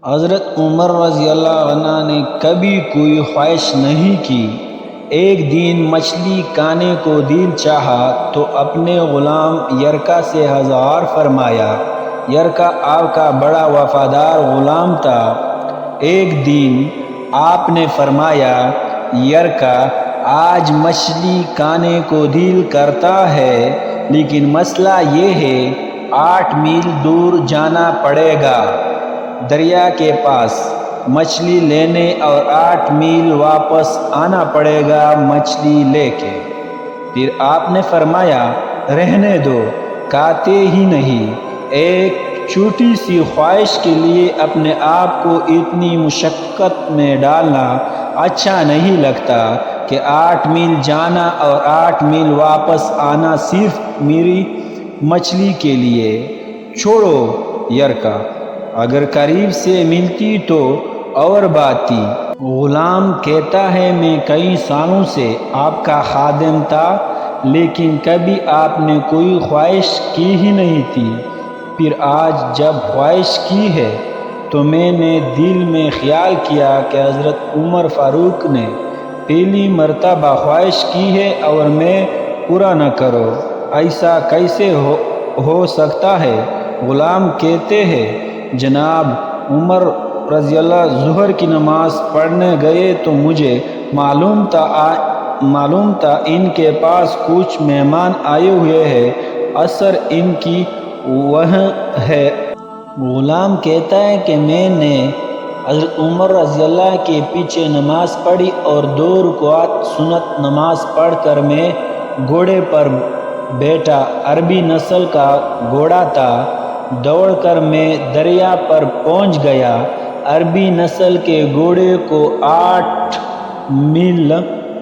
حضرت عمر رضی اللہ عنہ نے کبھی کوئی خواہش نہیں کی۔ ایک دن مچھلی کھانے کو دل چاہا تو اپنے غلام یرکا سے اظہار فرمایا۔ یرکا آپ کا بڑا وفادار غلام تھا۔ ایک دن آپ نے فرمایا، یرکا آج مچھلی کھانے کو دل کرتا ہے، لیکن مسئلہ یہ ہے 8 میل دور جانا پڑے گا دریا کے پاس مچھلی لینے، اور 8 میل واپس آنا پڑے گا مچھلی لے کے۔ پھر آپ نے فرمایا، رہنے دو، کھاتے ہی نہیں۔ ایک چھوٹی سی خواہش کے لیے اپنے آپ کو اتنی مشقت میں ڈالنا اچھا نہیں لگتا کہ 8 میل جانا اور 8 میل واپس آنا صرف میری مچھلی کے لیے۔ چھوڑو یرکا، اگر قریب سے ملتی تو اور بات تھی۔ غلام کہتا ہے، میں کئی سالوں سے آپ کا خادم تھا، لیکن کبھی آپ نے کوئی خواہش کی ہی نہیں تھی۔ پھر آج جب خواہش کی ہے تو میں نے دل میں خیال کیا کہ حضرت عمر فاروق نے پہلی مرتبہ خواہش کی ہے اور میں پورا نہ کروں، ایسا کیسے ہو سکتا ہے؟ غلام کہتے ہیں، جناب عمر رضی اللہ ظہر کی نماز پڑھنے گئے تو مجھے معلوم تھا ان کے پاس کچھ مہمان آئے ہوئے ہیں، اثر ان کی وہاں ہے۔ غلام کہتا ہے کہ میں نے حضرت عمر رضی اللہ کے پیچھے نماز پڑھی اور 2 رکعت سنت نماز پڑھ کر میں گھوڑے پر بیٹھا۔ عربی نسل کا گھوڑا تھا۔ دوڑ کر میں دریا پر پہنچ گیا۔ عربی نسل کے گھوڑے کو 8 میل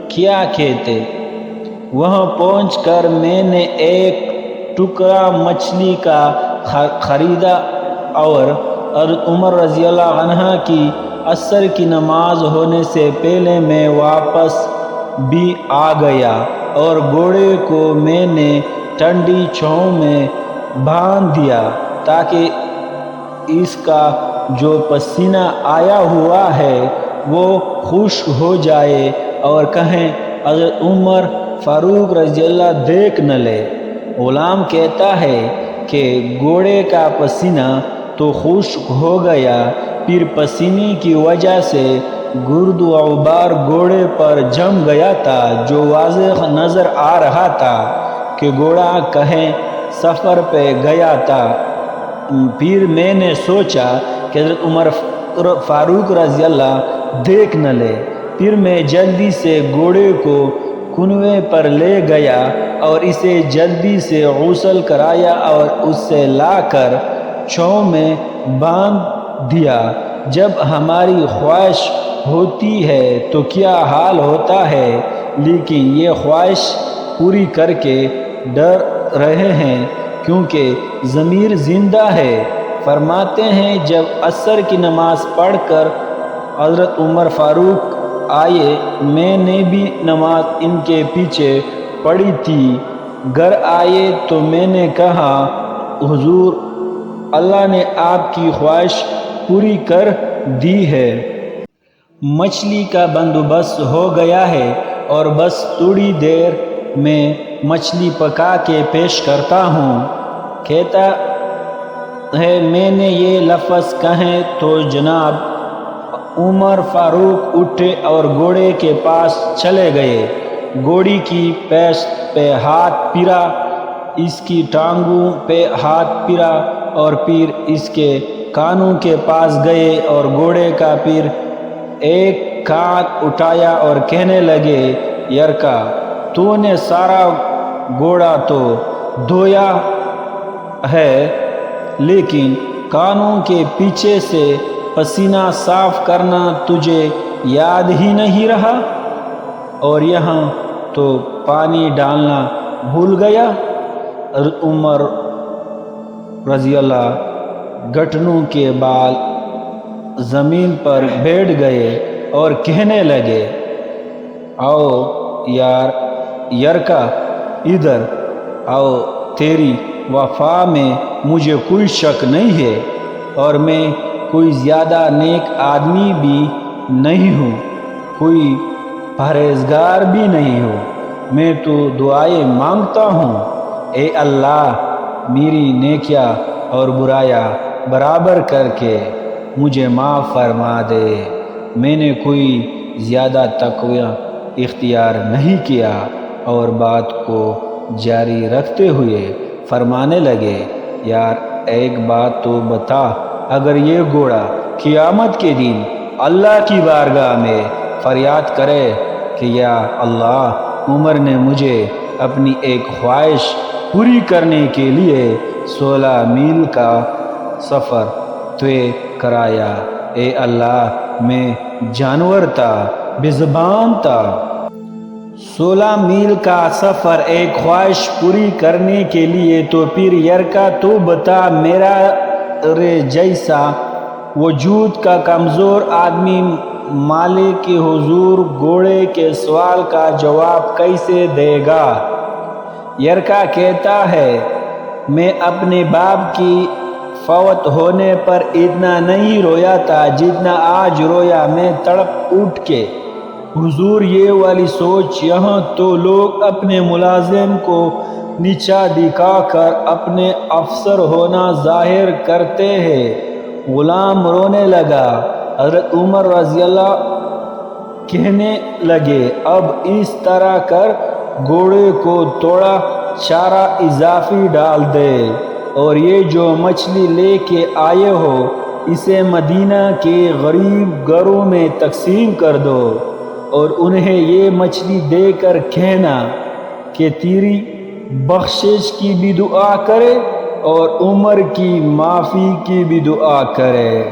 کیا کہتے۔ وہاں پہنچ کر میں نے ایک ٹکڑا مچھلی کا خریدا اور حضرت عمر رضی اللہ عنہ کی عصر کی نماز ہونے سے پہلے میں واپس بھی آ گیا، اور گھوڑے کو میں نے ٹھنڈی چھاؤں میں باندھ دیا تاکہ اس کا جو پسینہ آیا ہوا ہے وہ خشک ہو جائے اور کہیں حضرت عمر فاروق رضی اللہ دیکھ نہ لے۔ غلام کہتا ہے کہ گھوڑے کا پسینہ تو خشک ہو گیا، پھر پسینے کی وجہ سے گرد و غبار گھوڑے پر جم گیا تھا، جو واضح نظر آ رہا تھا کہ گھوڑا کہیں سفر پہ گیا تھا۔ پھر میں نے سوچا کہ حضرت عمر فاروق رضی اللہ دیکھ نہ لے۔ پھر میں جلدی سے گھوڑے کو کنویں پر لے گیا اور اسے جلدی سے غسل کرایا اور اسے لا کر چھاؤں میں باندھ دیا۔ جب ہماری خواہش ہوتی ہے تو کیا حال ہوتا ہے، لیکن یہ خواہش پوری کر کے ڈر رہے ہیں کیونکہ ضمیر زندہ ہے۔ فرماتے ہیں، جب عصر کی نماز پڑھ کر حضرت عمر فاروق آئے، میں نے بھی نماز ان کے پیچھے پڑھی تھی۔ گھر آئے تو میں نے کہا، حضور، اللہ نے آپ کی خواہش پوری کر دی ہے۔ مچھلی کا بندوبست ہو گیا ہے اور بس تھوڑی دیر میں مچھلی پکا کے پیش کرتا ہوں۔ کہتا ہے، میں نے یہ لفظ کہے تو جناب عمر فاروق اٹھے اور گھوڑے کے پاس چلے گئے۔ گھوڑی کی پشت پہ ہاتھ پھیرا، اس کی ٹانگوں پہ ہاتھ پھیرا اور پھر اس کے کانوں کے پاس گئے اور گھوڑے کا پھر ایک کان اٹھایا اور کہنے لگے، یرکا، تو نے سارا گھوڑا تو دھویا ہے، لیکن کانوں کے پیچھے سے پسینہ صاف کرنا تجھے یاد ہی نہیں رہا، اور یہاں تو پانی ڈالنا بھول گیا۔ حضرت عمر رضی اللہ گھٹنوں کے بال زمین پر بیٹھ گئے اور کہنے لگے، آؤ یار یرکا، ادھر آؤ، تیری وفا میں مجھے کوئی شک نہیں ہے، اور میں کوئی زیادہ نیک آدمی بھی نہیں ہوں، کوئی پرہیزگار بھی نہیں ہوں، میں تو دعائیں مانگتا ہوں، اے اللہ میری نیکیاں اور برائیاں برابر کر کے مجھے معاف فرما دے۔ میں نے کوئی زیادہ تقوی اختیار نہیں کیا۔ اور بات کو جاری رکھتے ہوئے فرمانے لگے، یار ایک بات تو بتا، اگر یہ گھوڑا قیامت کے دن اللہ کی بارگاہ میں فریاد کرے کہ یا اللہ عمر نے مجھے اپنی ایک خواہش پوری کرنے کے لیے 16 میل کا سفر طے کرایا، اے اللہ میں جانور تھا، بے زبان تھا، 16 میل کا سفر ایک خواہش پوری کرنے کے لیے، تو پھر یرکا تو بتا میرا جیسا وجود کا کمزور آدمی مالک کے حضور گھوڑے کے سوال کا جواب کیسے دے گا؟ یرکا کہتا ہے، میں اپنے باپ کی فوت ہونے پر اتنا نہیں رویا تھا جتنا آج رویا، میں تڑپ اٹھ کے حضور یہ والی سوچ، یہاں تو لوگ اپنے ملازم کو نیچا دکھا کر اپنے افسر ہونا ظاہر کرتے ہیں۔ غلام رونے لگا۔ حضرت عمر رضی اللہ کہنے لگے، اب اس طرح کر، گھوڑے کو تھوڑا چارہ اضافی ڈال دے، اور یہ جو مچھلی لے کے آئے ہو اسے مدینہ کے غریب گھروں میں تقسیم کر دو، اور انہیں یہ مچھلی دے کر کہنا کہ تیری بخشش کی بھی دعا کرے اور عمر کی معافی کی بھی دعا کرے۔